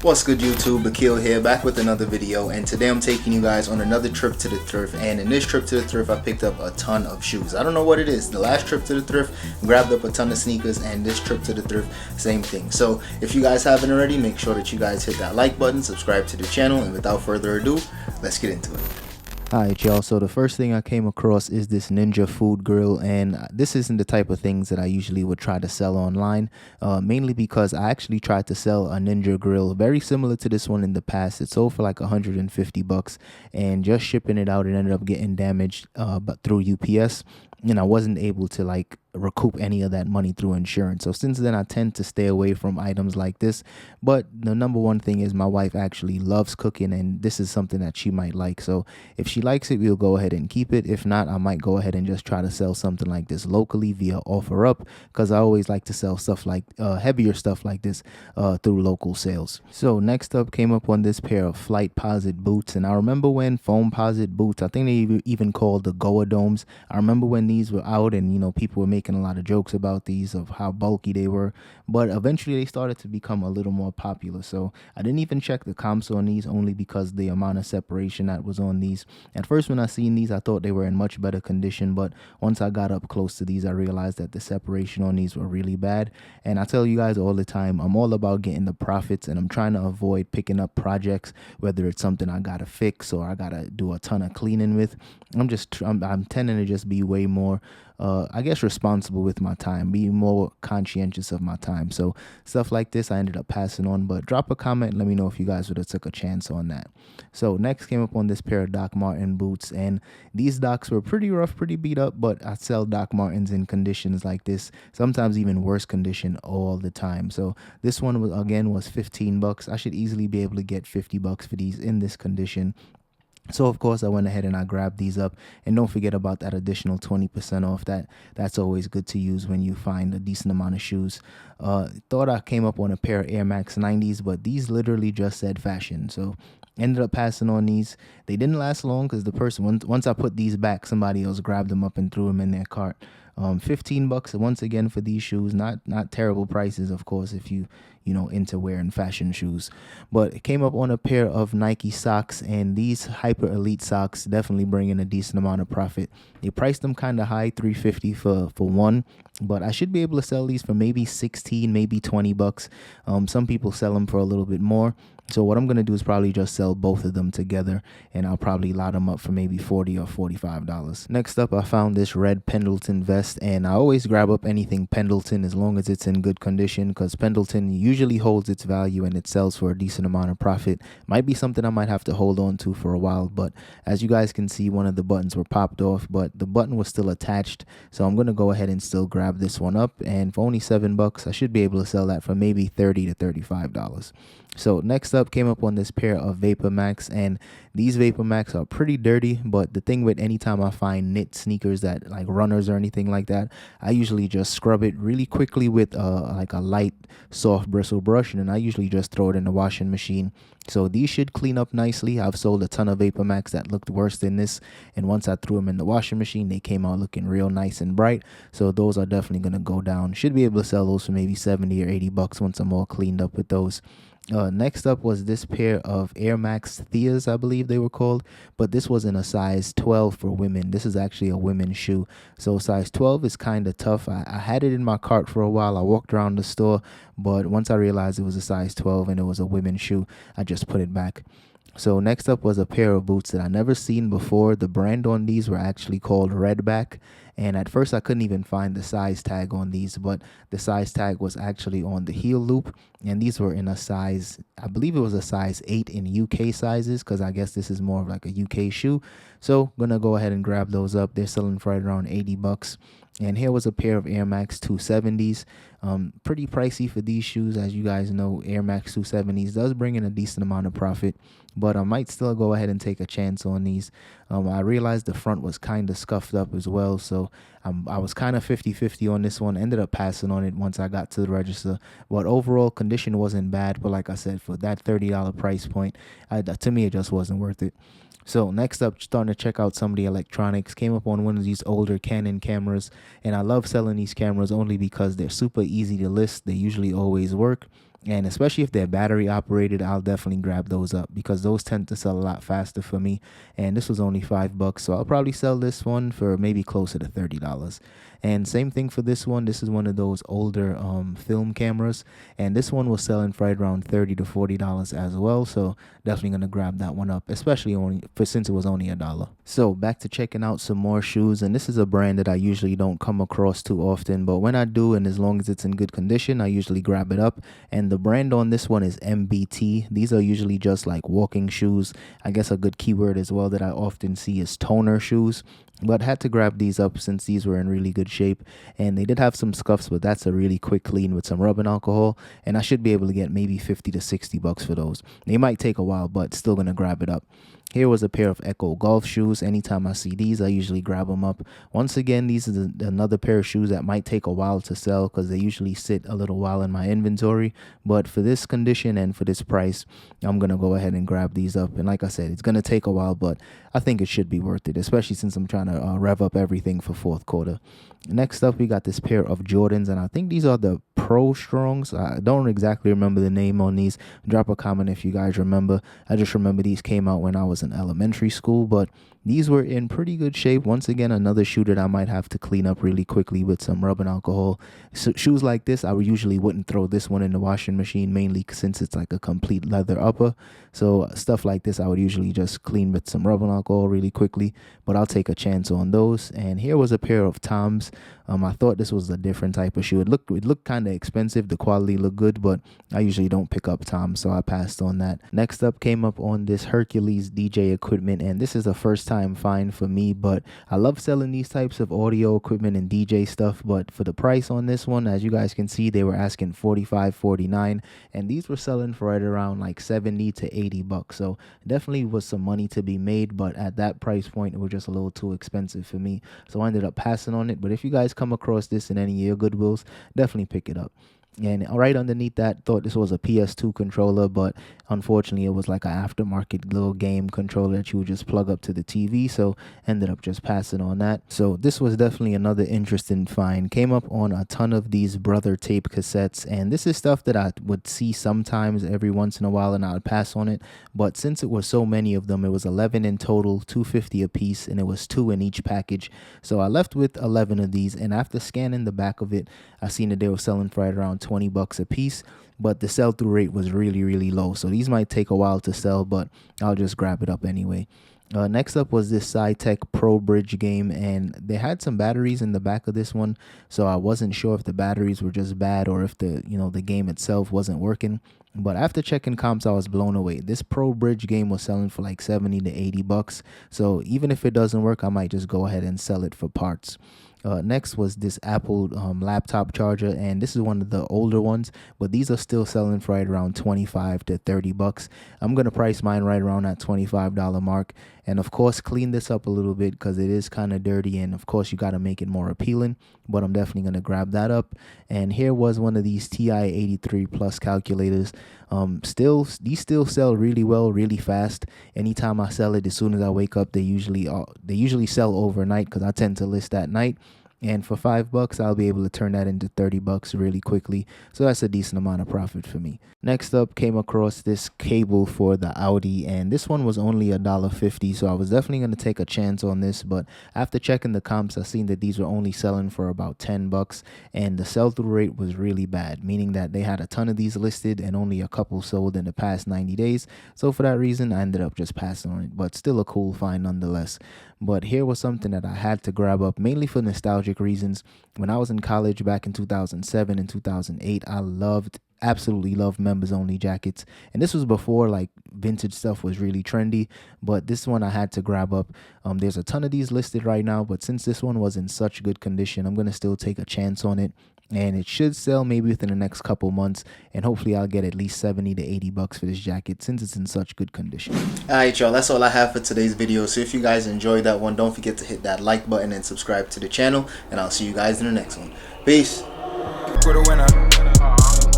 What's good YouTube, Akil here, back with another video, and today I'm taking you guys on another trip to the thrift. And in this trip to the thrift, I picked up a ton of shoes. I don't know what it is. The last trip to the thrift, grabbed up a ton of sneakers, and this trip to the thrift, same thing. So if you guys haven't already, make sure that you guys hit that like button, subscribe to the channel, and without further ado, let's get into it. Alright y'all, so the first thing I came across is this Ninja food grill, and this isn't the type of things that I usually would try to sell online, mainly because I actually tried to sell a Ninja grill very similar to this one in the past. It sold for like 150 bucks, and just shipping it out, it ended up getting damaged but through UPS, and I wasn't able to like recoup any of that money through insurance. So since then I tend to stay away from items like this. But the number one thing is my wife actually loves cooking, and this is something that she might like. So if she likes it, we'll go ahead and keep it. If not, I might go ahead and just try to sell something like this locally via OfferUp, because I always like to sell stuff like heavier stuff like this through local sales. So next up, came up on this pair of Flight Posit boots, and I remember when foam posit boots, I think they even called the Goa Domes. I remember when these were out, and you know, people were making a lot of jokes about these, of how bulky they were, but eventually they started to become a little more popular. So I didn't even check the comps on these, only because the amount of separation that was on these. At first when I seen these, I thought they were in much better condition, but once I got up close to these, I realized that the separation on these were really bad. And I tell you guys all the time, I'm all about getting the profits, and I'm trying to avoid picking up projects, whether it's something I gotta fix or I gotta do a ton of cleaning with. I'm tending to just be way more I guess responsible with my time, be more conscientious of my time. So stuff like this I ended up passing on, but drop a comment and let me know if you guys would have took a chance on that. So next came up on this pair of Doc Martin boots, and these Docs were pretty rough, pretty beat up, but I sell Doc Martens in conditions like this, sometimes even worse condition, all the time. So this one was 15 bucks. I should easily be able to get 50 bucks for these in this condition. So of course I went ahead and I grabbed these up, and don't forget about that additional 20% off. That's always good to use when you find a decent amount of shoes. Thought I came up on a pair of Air Max 90s, but these literally just said fashion. So ended up passing on these. They didn't last long because the person, once I put these back, somebody else grabbed them up and threw them in their cart. 15 bucks once again for these shoes. Not terrible prices, of course, if you know into wearing fashion shoes. But it came up on a pair of Nike socks, and these Hyper Elite socks definitely bring in a decent amount of profit. They priced them kind of high, $350 for one, but I should be able to sell these for maybe 16, maybe 20 bucks. Some people sell them for a little bit more. So what I'm going to do is probably just sell both of them together, and I'll probably lot them up for maybe $40 or $45. Next up, I found this red Pendleton vest, and I always grab up anything Pendleton as long as it's in good condition, because Pendleton usually holds its value and it sells for a decent amount of profit. Might be something I might have to hold on to for a while, but as you guys can see, one of the buttons were popped off, but the button was still attached. So I'm going to go ahead and still grab this one up, and for only 7 bucks, I should be able to sell that for maybe $30 to $35. So next up, came up on this pair of Vapor Max, and these Vapor Max are pretty dirty, but the thing with anytime I find knit sneakers that like runners or anything like that, I usually just scrub it really quickly with like a light soft bristle brush, and then I usually just throw it in the washing machine. So these should clean up nicely. I've sold a ton of Vapor Max that looked worse than this, and once I threw them in the washing machine, they came out looking real nice and bright. So those are definitely going to go down. Should be able to sell those for maybe 70 or 80 bucks once I'm all cleaned up with those. Next up was this pair of Air Max Theas, I believe they were called, but this was in a size 12 for women. This is actually a women's shoe, so size 12 is kind of tough. I had it in my cart for a while. I walked around the store, but once I realized it was a size 12 and it was a women's shoe, I just put it back. So next up was a pair of boots that I never seen before. The brand on these were actually called Redback, and at first I couldn't even find the size tag on these, but the size tag was actually on the heel loop, and these were in a size, I believe it was a size 8 in UK sizes, because I guess this is more of like a UK shoe. So gonna go ahead and grab those up. They're selling for right around 80 bucks. And here was a pair of Air Max 270s. Pretty pricey for these shoes. As you guys know, Air Max 270s does bring in a decent amount of profit, but I might still go ahead and take a chance on these. I realized the front was kind of scuffed up as well, so I was kind of 50-50 on this one. Ended up passing on it once I got to the register, but overall condition wasn't bad. But like I said, for that $30 price point, to me it just wasn't worth it. So next up, starting to check out some of the electronics. Came up on one of these older Canon cameras, and I love selling these cameras only because they're super easy to list. They usually always work, And especially if they're battery operated, I'll definitely grab those up because those tend to sell a lot faster for me. And this was only $5, so I'll probably sell this one for maybe closer to $30. And same thing for this one. This is one of those older film cameras, and this one was selling for right around $30 to $40 as well. So definitely gonna grab that one up, especially since it was only $1. So back to checking out some more shoes, and this is a brand that I usually don't come across too often, but when I do, and as long as it's in good condition, I usually grab it up. And the brand on this one is MBT. These are usually just like walking shoes. I guess a good keyword as well that I often see is toner shoes, but had to grab these up since these were in really good shape. And they did have some scuffs, but that's a really quick clean with some rubbing alcohol, and I should be able to get maybe $50 to $60 for those. They might take a while, but still gonna grab it up. Here was a pair of Echo golf shoes. Anytime I see these, I usually grab them up. Once again, these is another pair of shoes that might take a while to sell because they usually sit a little while in my inventory. But for this condition and for this price, I'm going to go ahead and grab these up. And like I said, it's going to take a while, but I think it should be worth it, especially since I'm trying to rev up everything for fourth quarter. Next up, we got this pair of Jordans, and I think these are the Pro Strongs. I don't exactly remember the name on these. Drop a comment if you guys remember. I just remember these came out when I was in elementary school, but these were in pretty good shape. Once again, another shoe that I might have to clean up really quickly with some rubbing alcohol. So shoes like this, I usually wouldn't throw this one in the washing machine, mainly since it's like a complete leather upper. So stuff like this, I would usually just clean with some rubbing alcohol really quickly, but I'll take a chance on those. And here was a pair of Toms. I thought this was a different type of shoe. It looked kind of expensive. The quality looked good, but I usually don't pick up Toms, so I passed on that. Next up, came up on this Hercules DJ equipment, and this is a first time find for me, but I love selling these types of audio equipment and DJ stuff. But for the price on this one, as you guys can see, they were asking $45.49, and these were selling for right around like $70 to $80. So definitely was some money to be made, but at that price point, it was just a little too expensive for me, so I ended up passing on it. But if you guys come across this in any of your Goodwills, definitely pick it up. And right underneath that, thought this was a PS2 controller, but unfortunately it was like an aftermarket little game controller that you would just plug up to the TV, so ended up just passing on that. So this was definitely another interesting find. Came up on a ton of these Brother tape cassettes, and this is stuff that I would see sometimes every once in a while and I would pass on it, but since it was so many of them, it was 11 in total, $2.50 a piece, and it was 2 in each package. So I left with 11 of these, and after scanning the back of it, I seen that they were selling for right around $20 a piece, but the sell-through rate was really low, so these might take a while to sell, but I'll just grab it up anyway. Next up was this SciTech Pro Bridge game, and they had some batteries in the back of this one, so I wasn't sure if the batteries were just bad or if the game itself wasn't working. But after checking comps, I was blown away. This Pro Bridge game was selling for like $70 to $80, so even if it doesn't work, I might just go ahead and sell it for parts. Next was this Apple laptop charger, and this is one of the older ones, but these are still selling for right around $25 to $30. I'm gonna price mine right around that $25 mark, and of course clean this up a little bit because it is kind of dirty, and of course you got to make it more appealing, but I'm definitely gonna grab that up. And here was one of these TI-83 Plus calculators. These still sell really well, really fast. Anytime I sell it, as soon as I wake up, they usually sell overnight because I tend to list at night. And for $5, I'll be able to turn that into $30 really quickly. So that's a decent amount of profit for me. Next up, came across this cable for the Audi, and this one was only $1.50. So I was definitely going to take a chance on this. But after checking the comps, I seen that these were only selling for about $10, and the sell-through rate was really bad, meaning that they had a ton of these listed and only a couple sold in the past 90 days. So for that reason, I ended up just passing on it, but still a cool find nonetheless. But here was something that I had to grab up, mainly for nostalgic reasons. When I was in college back in 2007 and 2008, I absolutely loved members only jackets, and this was before like vintage stuff was really trendy, but this one I had to grab up. There's a ton of these listed right now, but since this one was in such good condition, I'm gonna still take a chance on it, and it should sell maybe within the next couple months, and hopefully I'll get at least $70 to $80 for this jacket since it's in such good condition. Alright y'all, that's all I have for today's video. So if you guys enjoyed that one, don't forget to hit that like button and subscribe to the channel, and I'll see you guys in the next one. Peace. For the winner,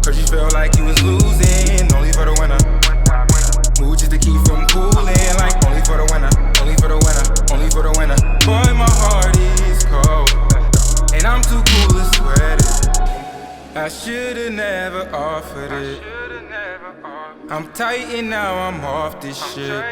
cause you felt like you was losing, only for the winner. Move just to keep from cooling, like only for the winner, only for the winner, only for the winner. Boy, my heart is cold, and I'm too cool to sweat it. I should've never offered it. I'm tight and now I'm off this shit.